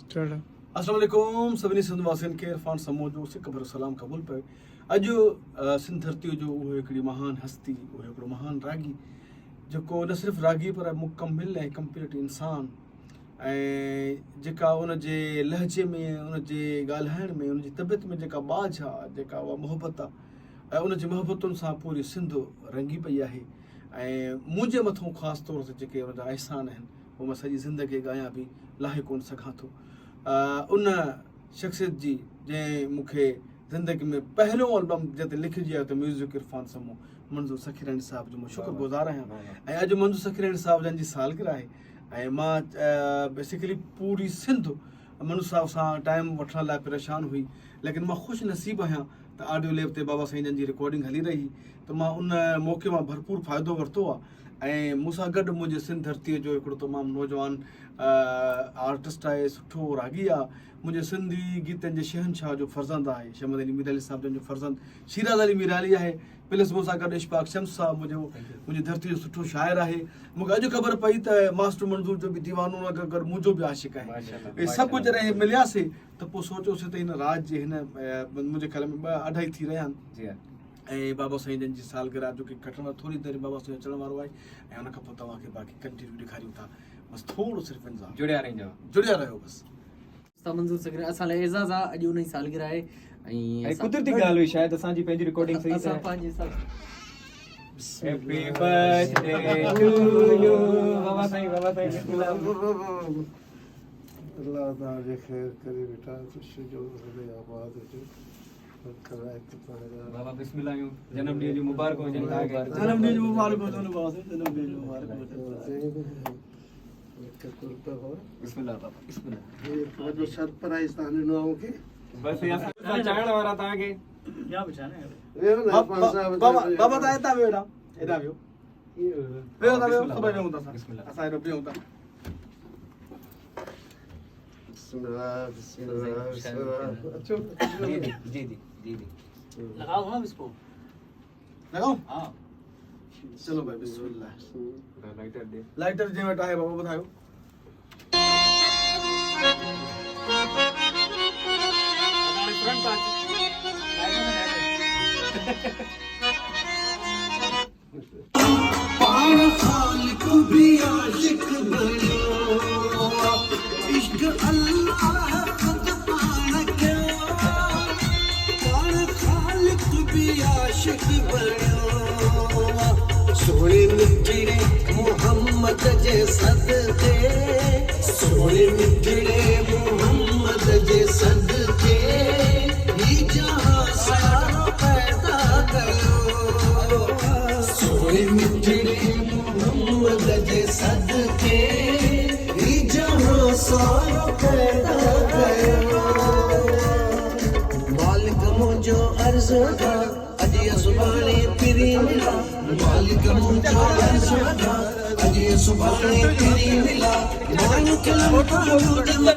अस्सलाम वालेकुम सभिनी सिंध वासियुनि खे इरफान समूह जो सिक भरो सलाम क़बूल पए। अॼु सिंध धरतीअ जो उहो हिकिड़ी महान हस्ती, उहो हिकिड़ो महान रागी, जेको न सिर्फ़ु रागी पर मुकमिल ऐं कंप्लीट इंसान, ऐं जेका उन जे लहजे में, उन जे ॻाल्हाइण में, उन जी तबियत में जेका बाझ आहे, जेका उहा मोहबत आहे, ऐं उन जी मोहबतुनि सां पूरी सिंध रंगी पई आहे। ऐं मुंहिंजे मथां ख़ासि तौर ते जेके उन जा अहसान आहिनि उहे मां सॼी ज़िंदगी ॻायां बि लाहे कोन सघां थो। उन शख़्सियत जी जंहिं मूंखे ज़िंदगी में पहिरियों एल्बम जिते लिखिजी आहे त म्यूज़िक इरफान समूह, मंज़ूर सखीरानी साहिब जो मां शुक्रगुज़ार आहियां। ऐं अॼु मंज़ूर सखीरानी साहिब जन जी सालगिरह आहे, ऐं मां बेसिकली पूरी सिंध मंज़ूर साहिब सां टाइम वठण लाइ परेशान हुई, लेकिन मां ख़ुशि नसीब आहियां त ऑडियो लैब ते बाबा साईं जन जी रिकॉर्डिंग हली रही, त मां उन मौक़े मां भरपूर फ़ाइदो वरितो आहे। ऐं मूंसां गॾु मुंहिंजे सिंध धरतीअ जो हिकिड़ो तमामु नौजवान आर्टिस्ट आहे, सुठो रागी आहे, मुंहिंजे सिंधी गीतनि जे शहनशाह जो फर्ज़ंद आहे, शहमद अली मीराली साहिब जन जो फर्ज़ंद शीराज़ अली मीराली आहे, प्लस मूंसां गॾु इशफाक शम्स साहिब मुंहिंजी धरती जो सुठो शाइर आहे। मूंखे अॼु ख़बर पई त मास्टर मंज़ूर जो बि दीवानो गॾु मुंहिंजो बि आशिक़ आहे। इहे सभु जॾहिं मिलियासीं त पोइ सोचियोसीं त हिन राज जे हिन मुंहिंजे ख़्याल में 2-2.5 थी रहिया आहिनि, ऐं बाबा साईं जन जी सालगिरह जो की घटण थोरी देरि बाबा साईं अचण वारो आहे, ऐं हुन खां पोइ तव्हांखे बाक़ी कंटिन्यू ॾेखारियूं था। बसि थोरो सिर्फ़ु इंतज़ारु, जुड़िया रहियो बसि। मंज़ूर सखीरानी असां लाइ एज़ाज़ आहे, अॼु उन जी सालगिरह आहे ऐं कुदरती ॻाल्हि हुई, शायदि असांजी पंहिंजी रिकॉर्डिंग सही असां पंहिंजे साथ हैप्पी बर्थडे टू यू बाबा साईं बिस्मिल्लाह। अल्लाह तव्हांजे ख़ैर करे बेटा, ख़ुशी जो हृदय आबाद हुजे। बाबा बिस्मिल्लाह, जन्मॾींहं जी मुबारक हुजनि। जन्मॾींहं जो मुबारक हुजनि बाबा साईं, जन्मॾींहं जो मुबारक हुजनि। बिस्मिल्लाह बाबा बिस्मिल्लाह। ये वॾो सरप्राइज़ तव्हां ॾिनो आहे मूंखे। बसि असां चाहण वारा तव्हांखे या बचाने वेहो न पंहिंज साहिब बाबा बाबा तव्हां हितां वियो, हेॾां वियो, वियो था, वियो सभई वियूं था, असां हेॾो वियूं था। बिस्मिल्लाह बिस्मिल्लाह बिस्मिल्लाह। अचो जी लगाओ हम इसको, लगाऊं? हाँ चलो भाई बिस्मिल्लाह। लाइटर दे, लाइटर जे वटि आहे बाबा, ॿुधायो। सोने मिठड़े मोहम्मद जे सदके, सोने मिठड़े मोहम्मद जे सदके, ही जहां सारा पैदा कयो। सोने मिठड़े मोहम्मद जे सदके, ही जहां सारा पैदा कयो। मालिक मुंहिंजो अर्ज़ आहे, अॼु सुभाणे पिरी मिला, मालिक मुंहिंजो अर्ज़ आहे, अॼु सुभाणे पिरी मिला, मालिक मुंहिंजो